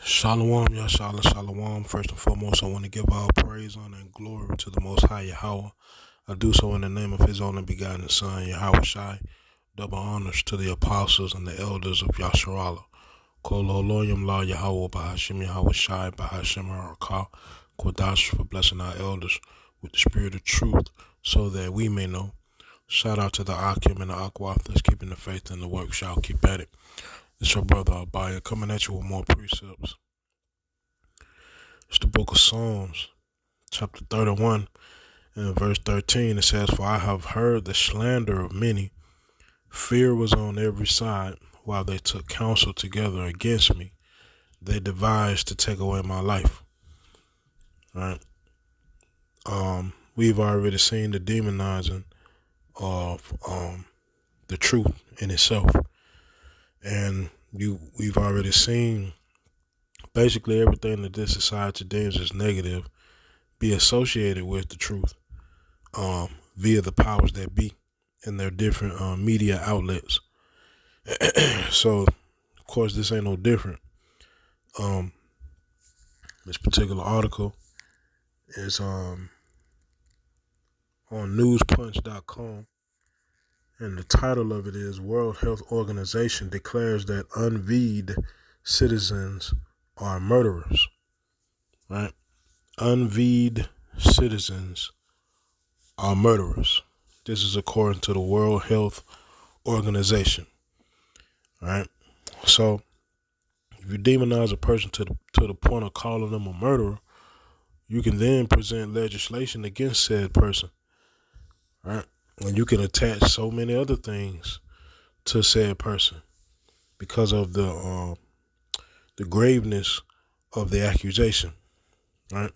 Shalom, Yashala, Shalom. First and foremost, I want to give all praise, honor, and glory to the Most High Yahweh. I do so in the name of His only begotten Son, Yahweh Shai. Double honors to the apostles and the elders of Yasharala. Kol Oloyim La Yahweh Bahashim Yahweh Shai Bahashim Harakah. Kodash for blessing our elders with the spirit of truth so that we may know. Shout out to the Akim and the Akwath that's keeping the faith in the work. Shall keep at it. It's your brother Abaya coming at you with more precepts. It's the book of Psalms, chapter 31, and verse 13. It says, "For I have heard the slander of many. Fear was on every side, while they took counsel together against me. They devised to take away my life." Right? We've already seen the demonizing of the truth in itself. And we've already seen basically everything that this society deems as negative be associated with the truth via the powers that be in their different media outlets. So, of course, this ain't no different. This particular article is on newspunch.com, and the title of it is "World Health Organization Declares That Unveed Citizens Are Murderers." Right? Unveed citizens are murderers. This is according to the World Health Organization. Right? So, if you demonize a person to the point of calling them a murderer, you can then present legislation against said person. Right? And you can attach so many other things to said person because of the graveness of the accusation. Right?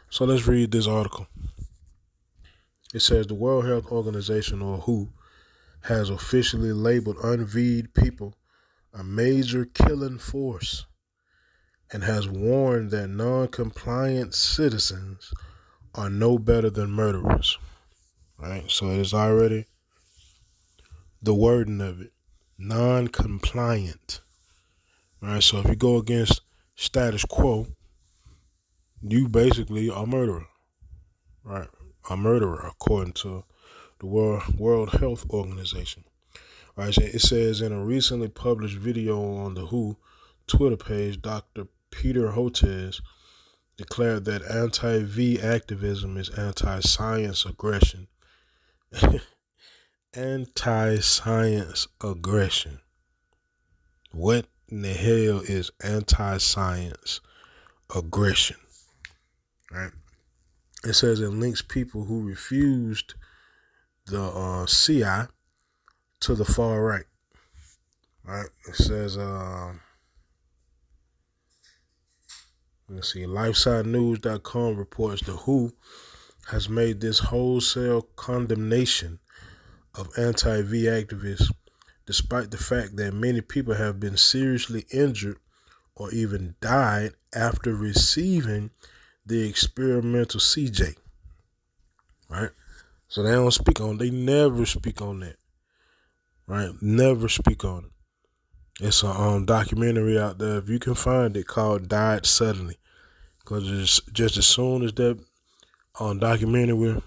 So let's read this article. It says the World Health Organization, or WHO, has officially labeled unveed people a major killing force and has warned that non-compliant citizens are no better than murderers. Right? So it is already the wording of it. Non-compliant. Right? So if you go against status quo, you basically are a murderer. Right? A murderer, according to the World Health Organization. All right, it says in a recently published video on the WHO Twitter page, Dr. Peter Hotez declared that anti-V activism is anti-science aggression. Anti-science aggression. What in the hell is anti-science aggression? Right? It says it links people who refused the CI to the far right. Right? It says, let's see, LifesideNews.com reports the WHO has made this wholesale condemnation of anti-V activists, despite the fact that many people have been seriously injured or even died after receiving the experimental CJ. Right? So they don't speak on, they never speak on that. Right? Never speak on it. It's a documentary out there, if you can find it, called "Died Suddenly," because it's just as soon as that documentary was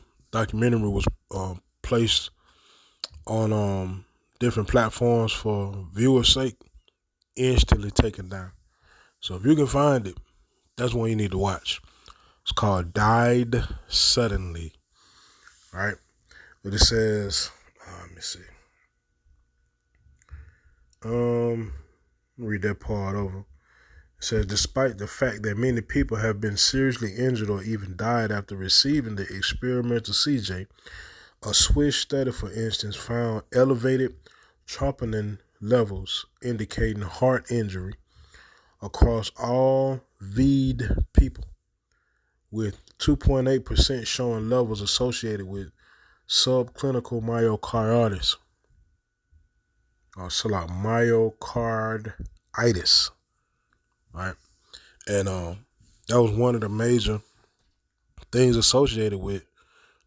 placed on different platforms for viewers' sake, instantly taken down. So if you can find it, that's one you need to watch. It's called "Died Suddenly." Right? But it says, let me see. Read that part over. It says, despite the fact that many people have been seriously injured or even died after receiving the experimental CJ, a Swiss study, for instance, found elevated troponin levels indicating heart injury across all VED people, with 2.8% showing levels associated with subclinical myocarditis. Myocarditis. Right? And that was one of the major things associated with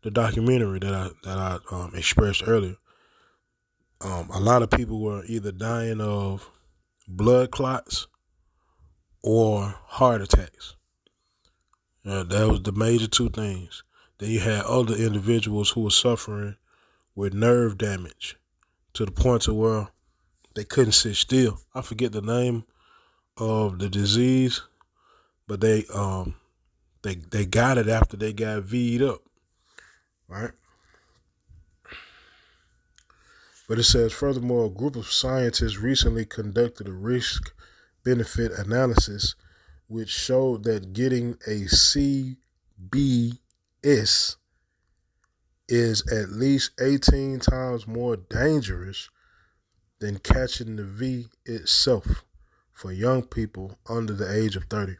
the documentary that I expressed earlier. A lot of people were either dying of blood clots or heart attacks. That was the major two things. Then you had other individuals who were suffering with nerve damage to the point to where they couldn't sit still. I forget the name of the disease, but they got it after they got V'd up, right? But it says, furthermore, a group of scientists recently conducted a risk-benefit analysis which showed that getting a CBS is at least 18 times more dangerous than catching the V itself for young people under the age of 30.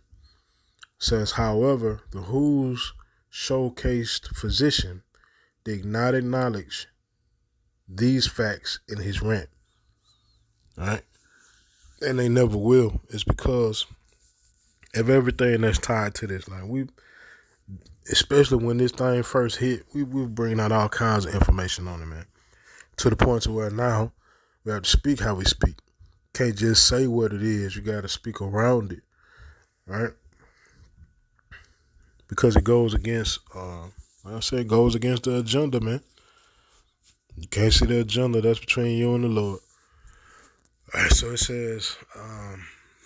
Says, however, the WHO's showcased physician did not acknowledge these facts in his rant. All right? And they never will. It's because of everything that's tied to this. Like, especially when this thing first hit, we bring out all kinds of information on it, man. To the point to where now we have to speak how we speak. Can't just say what it is. You got to speak around it, right? Because it goes against, like I said, it goes against the agenda, man. You can't see the agenda. That's between you and the Lord. All right, so it says,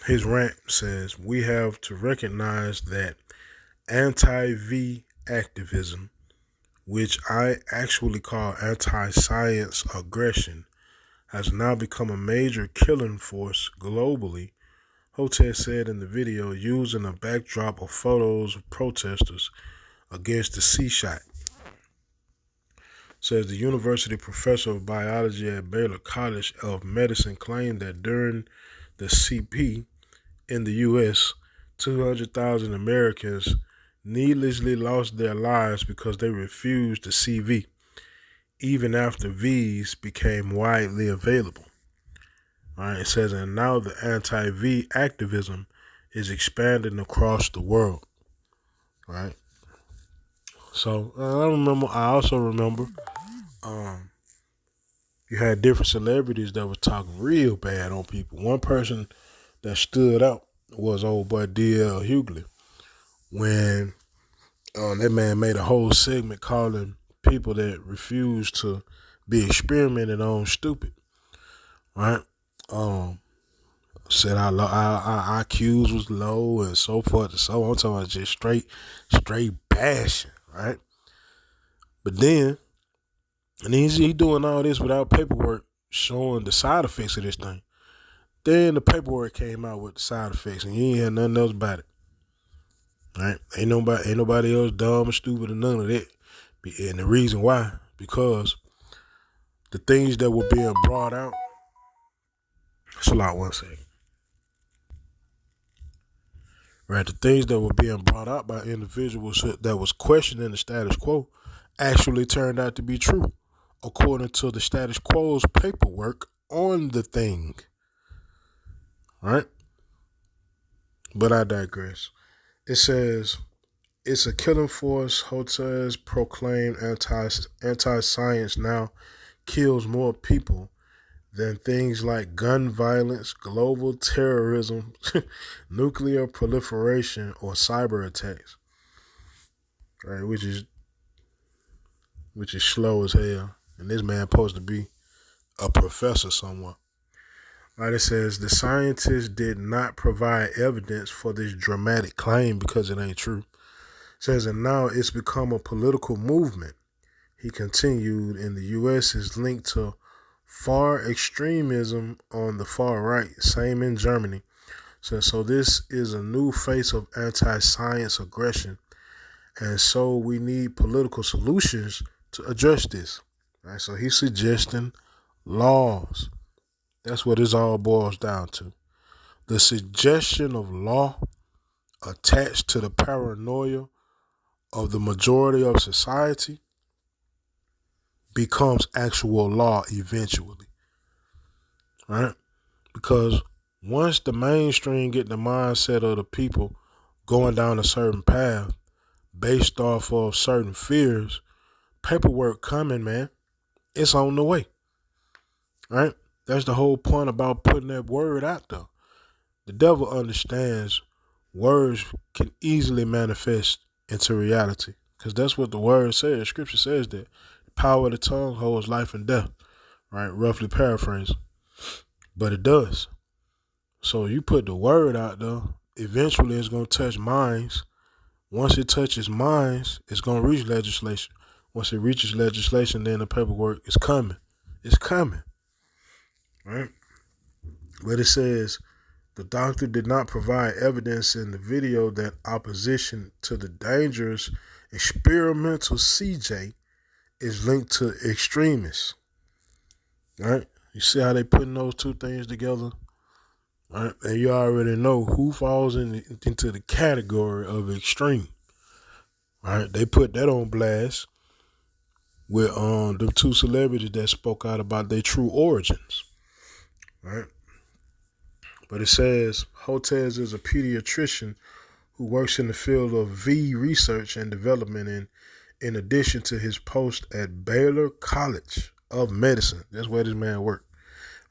his rant says, we have to recognize that anti-V activism, which I actually call anti-science aggression, has now become a major killing force globally, Hotez said in the video, using a backdrop of photos of protesters against the C-shot. Says the university professor of biology at Baylor College of Medicine claimed that during the CP in the U.S., 200,000 Americans needlessly lost their lives because they refused the CV, even after Vs became widely available. All right, it says, and now the anti-V activism is expanding across the world. Right? So I also remember you had different celebrities that were talking real bad on people. One person that stood out was old boy D.L. Hughley, when that man made a whole segment calling people that refuse to be experimented on stupid. Right? Said our IQs was low and so forth and so on. I'm talking about just straight bashing, right? But then, and he's doing all this without paperwork showing the side effects of this thing. Then the paperwork came out with the side effects, and you ain't had nothing else about it. Right? Ain't nobody else dumb or stupid or none of that. And the reason why, because the things that were being brought out. It's a lot. 1 second. Right, the things that were being brought out by individuals that was questioning the status quo actually turned out to be true, according to the status quo's paperwork on the thing. Right? But I digress. It says, it's a killing force. Hotez proclaimed anti-science now kills more people than things like gun violence, global terrorism, nuclear proliferation, or cyber attacks. Right, which is slow as hell. And this man supposed to be a professor somewhere. Right, it says the scientists did not provide evidence for this dramatic claim because it ain't true. It says, and now it's become a political movement. He continued, in the U.S. is linked to far extremism on the far right, same in Germany. So this is a new face of anti-science aggression, and so we need political solutions to address this. Right? So he's suggesting laws. That's what this all boils down to. The suggestion of law attached to the paranoia of the majority of society becomes actual law eventually, right? Because once the mainstream get the mindset of the people going down a certain path based off of certain fears, paperwork coming, man, it's on the way, right? That's the whole point about putting that word out there. The devil understands words can easily manifest into reality, because that's what the word says. Scripture says that the power of the tongue holds life and death, right? Roughly paraphrasing, but it does. So you put the word out there, eventually it's going to touch minds. Once it touches minds, it's going to reach legislation. Once it reaches legislation, then the paperwork is coming. It's coming, right? But it says the doctor did not provide evidence in the video that opposition to the dangerous experimental CJ is linked to extremists. Right? You see how they putting those two things together? Right? And you already know who falls into the category of extreme. Right? They put that on blast with the two celebrities that spoke out about their true origins. Right? But it says Hotez is a pediatrician who works in the field of V research and development in addition to his post at Baylor College of Medicine. That's where this man worked.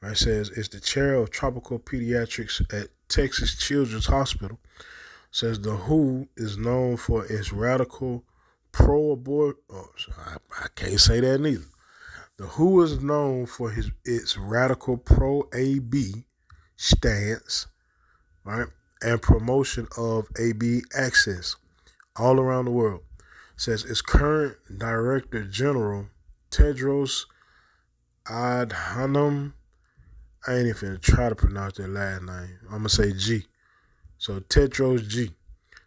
Right? It says it's the chair of tropical pediatrics at Texas Children's Hospital. It says the WHO is known for its radical pro-abort. I can't say that neither. The WHO is known for its radical pro-AB stance, right, and promotion of AB access all around the world. It says its current Director General, Tedros Adhanom, I ain't even try to pronounce that last name. I'm gonna say G. So Tedros G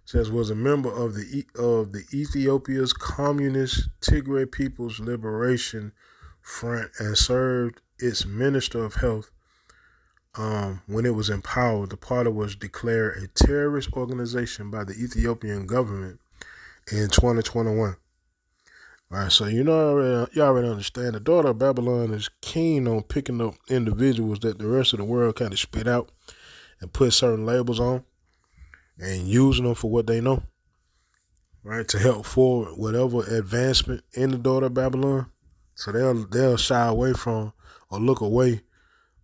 says was a member of the Ethiopia's Communist Tigray People's Liberation Front and served its Minister of Health. When it was in power, the party was declared a terrorist organization by the Ethiopian government in 2021. All right, so you already understand. The daughter of Babylon is keen on picking up individuals that the rest of the world kind of spit out and put certain labels on and using them for what they know, right, to help forward whatever advancement in the daughter of Babylon. So they'll shy away from or look away,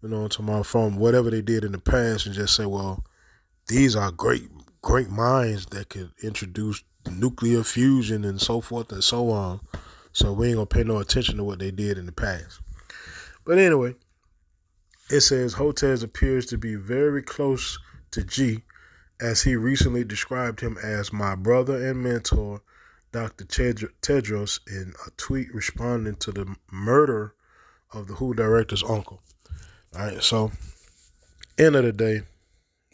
from whatever they did in the past and just say, well, these are great minds that could introduce nuclear fusion and so forth and so on. So we ain't gonna pay no attention to what they did in the past. But anyway, it says Hotez appears to be very close to G, as he recently described him as my brother and mentor, Dr. Tedros, in a tweet responding to the murder of the WHO director's uncle. All right, so end of the day,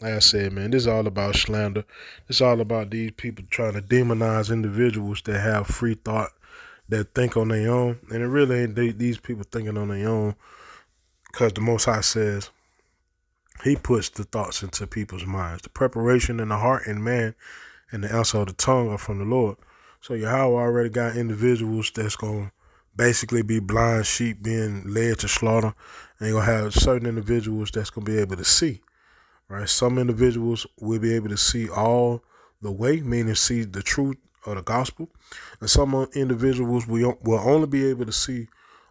like I said, man, this is all about slander. It's all about these people trying to demonize individuals that have free thought, that think on their own. And it really ain't these people thinking on their own, because the Most High says he puts the thoughts into people's minds. The preparation in the heart and man and the answer of the tongue are from the Lord. So Yahweh already got individuals that's going to basically be blind sheep being led to slaughter. And you're going to have certain individuals that's going to be able to see. Right? Some individuals will be able to see all the way, meaning see the truth of the gospel. And some individuals will only be able to see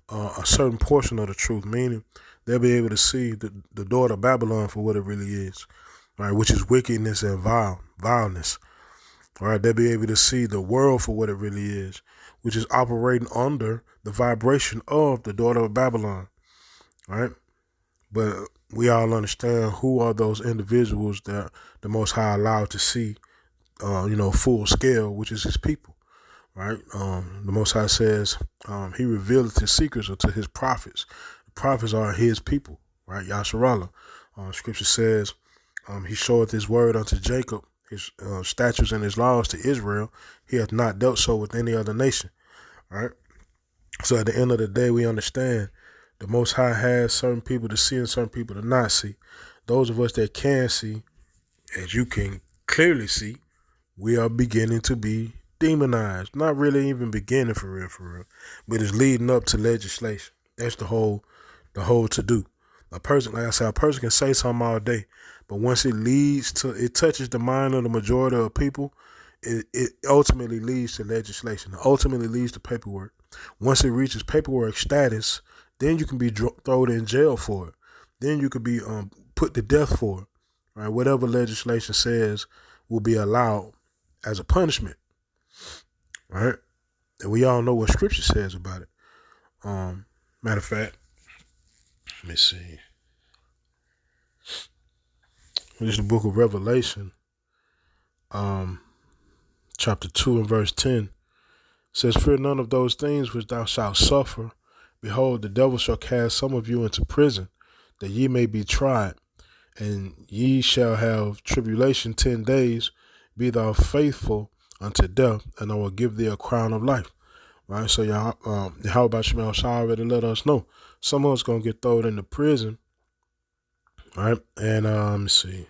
a certain portion of the truth, meaning they'll be able to see the daughter of Babylon for what it really is, right? Which is wickedness and vileness. All right, they'll be able to see the world for what it really is, which is operating under the vibration of the daughter of Babylon, right? But we all understand who are those individuals that the Most High allowed to see, full scale, which is his people, right? The Most High says he revealed his secrets unto his prophets. The prophets are his people, right? Yasharallah. Scripture says he showeth his word unto Jacob, his statutes and his laws to Israel. He hath not dealt so with any other nation, right? So at the end of the day, we understand the Most High has certain people to see and certain people to not see. Those of us that can see, as you can clearly see, we are beginning to be demonized. Not really even beginning for real, but it's leading up to legislation. That's the whole to do. A person, like I said, a person can say something all day, but once it touches the mind of the majority of people, it ultimately leads to legislation. It ultimately leads to paperwork. Once it reaches paperwork status, then you can be thrown in jail for it. Then you could be put to death for it, right? Whatever legislation says will be allowed as a punishment, right? And we all know what Scripture says about it. Matter of fact, let me see. This is the book of Revelation, chapter 2 and verse 10. It says, "Fear none of those things which thou shalt suffer. Behold, the devil shall cast some of you into prison, that ye may be tried. And ye shall have tribulation 10 days. Be thou faithful unto death, and I will give thee a crown of life." Right? So how about you, Shah already let us know. Someone's going to get thrown into prison. Right? And let me see.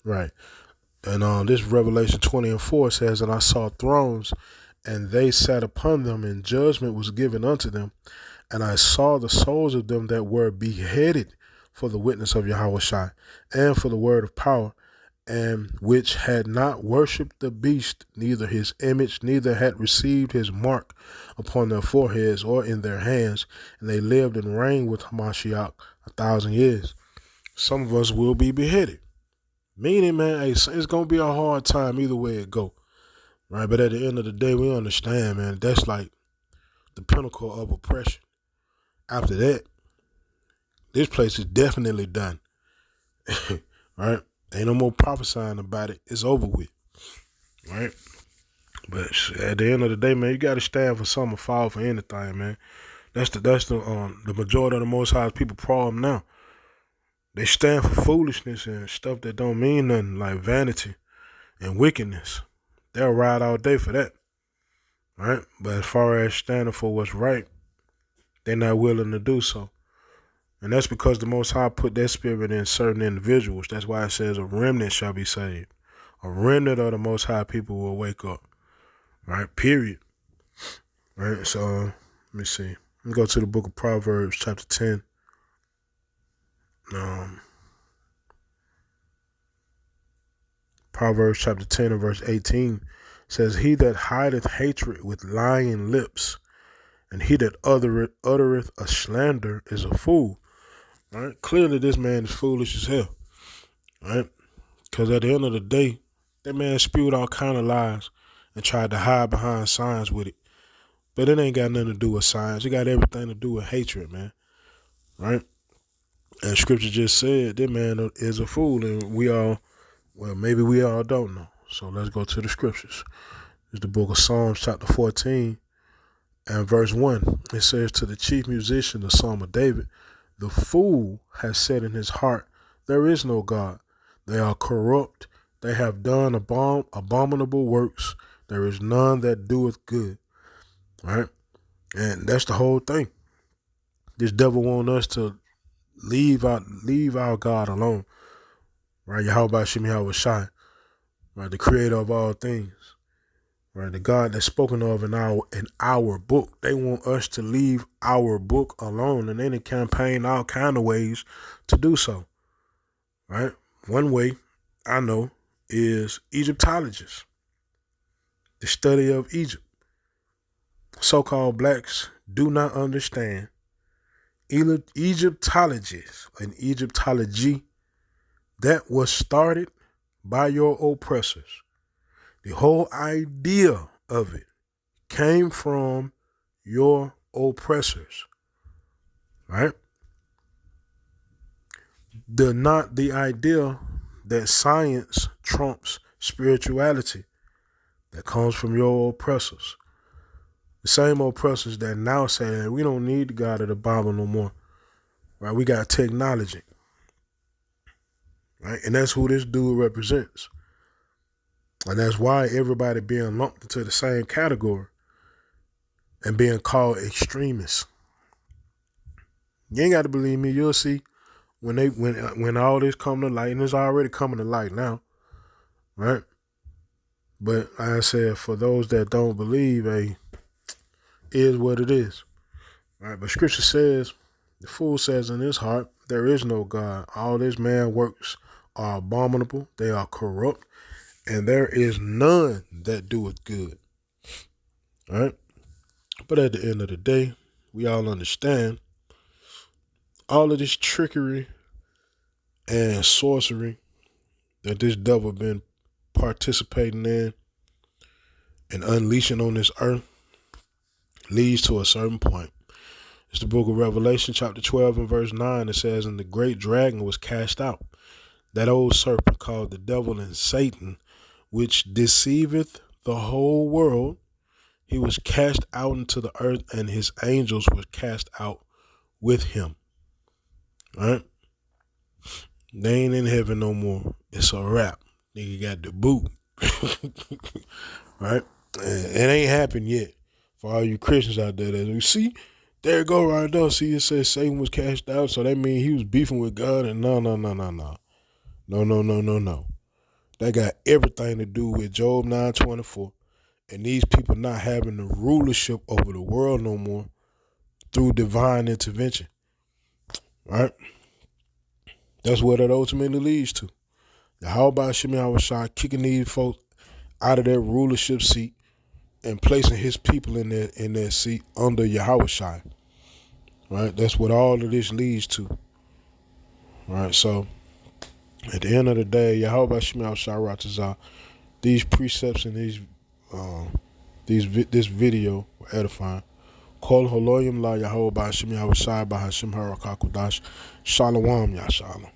Right. And this Revelation 20 and 4 says, "And I saw thrones, and they sat upon them, and judgment was given unto them. And I saw the souls of them that were beheaded for the witness of Yahushua, and for the word of power, and which had not worshipped the beast, neither his image, neither had received his mark upon their foreheads or in their hands. And they lived and reigned with Hamashiach 1,000 years. Some of us will be beheaded. Meaning, man, hey, it's going to be a hard time either way it go. Right? But at the end of the day, we understand, man, that's like the pinnacle of oppression. After that, this place is definitely done. Right? Ain't no more prophesying about it. It's over with. Right? But at the end of the day, man, you got to stand for something, fall for anything, man. That's the majority of the Most High's people problem now. They stand for foolishness and stuff that don't mean nothing, like vanity and wickedness. They'll ride all day for that. Right? But as far as standing for what's right, they're not willing to do so. And that's because the Most High put that spirit in certain individuals. That's why it says a remnant shall be saved. A remnant of the Most High people will wake up. Right? Period. Right? So, let me see. Let me go to the book of Proverbs, chapter 10. Proverbs chapter 10 and verse 18 says, "He that hideth hatred with lying lips, and he that uttereth a slander is a fool." Right? Clearly, this man is foolish as hell. Right? Because at the end of the day, that man spewed all kind of lies and tried to hide behind science with it. But it ain't got nothing to do with science. It got everything to do with hatred, man. Right? And Scripture just said that man is a fool, and maybe we all don't know. So let's go to the Scriptures. It's the book of Psalms, chapter 14, and verse 1. It says, "To the chief musician, the Psalm of David, the fool has said in his heart, there is no God. They are corrupt. They have done abominable works. There is none that doeth good." Right? And that's the whole thing. This devil wants us to leave our God alone. Right? Yahweh Shem Yahweh Shai. Right? The creator of all things. Right? The God that's spoken of in our book. They want us to leave our book alone, and they campaign all kind of ways to do so. Right? One way I know is Egyptologists. The study of Egypt. So-called blacks do not understand Egyptologists and Egyptology that was started by your oppressors. The whole idea of it came from your oppressors. Right? Not the idea that science trumps spirituality. That comes from your oppressors. The same oppressors that now say we don't need the God of the Bible no more. Right? We got technology. Right? And that's who this dude represents. And that's why everybody being lumped into the same category and being called extremists. You ain't got to believe me. You'll see when all this come to light, and it's already coming to light now. Right? But like I said, for those that don't believe, is what it is. Right? But Scripture says, the fool says in his heart, there is no God. All this man works are abominable. They are corrupt. And there is none that doeth good. All right? But at the end of the day, we all understand all of this trickery and sorcery that this devil been participating in and unleashing on this earth leads to a certain point. It's the book of Revelation, chapter 12 and verse 9. It says, and the great dragon was cast out, that old serpent called the devil and Satan, which deceiveth the whole world. He was cast out into the earth, and his angels were cast out with him. Right? They ain't in heaven no more. It's a wrap. Nigga got the boot. Right? And it ain't happened yet. For all you Christians out there that you see, there it go right there. See, it says Satan was cast out, so that means he was beefing with God. And no. That got everything to do with Job 9:24 and these people not having the rulership over the world no more through divine intervention. Right? That's what it ultimately leads to. How about Shemi Awashai kicking these folks out of their rulership seat and placing his people in their seat under Yahushua. Right? That's what all of this leads to. Right? So at the end of the day, Yahweh Shemi Awashai, these precepts and this video were edifying. Kol Holoyim La Yahweh Shemi Awashai Bahashim Harakakudash. Shalom Yashalom.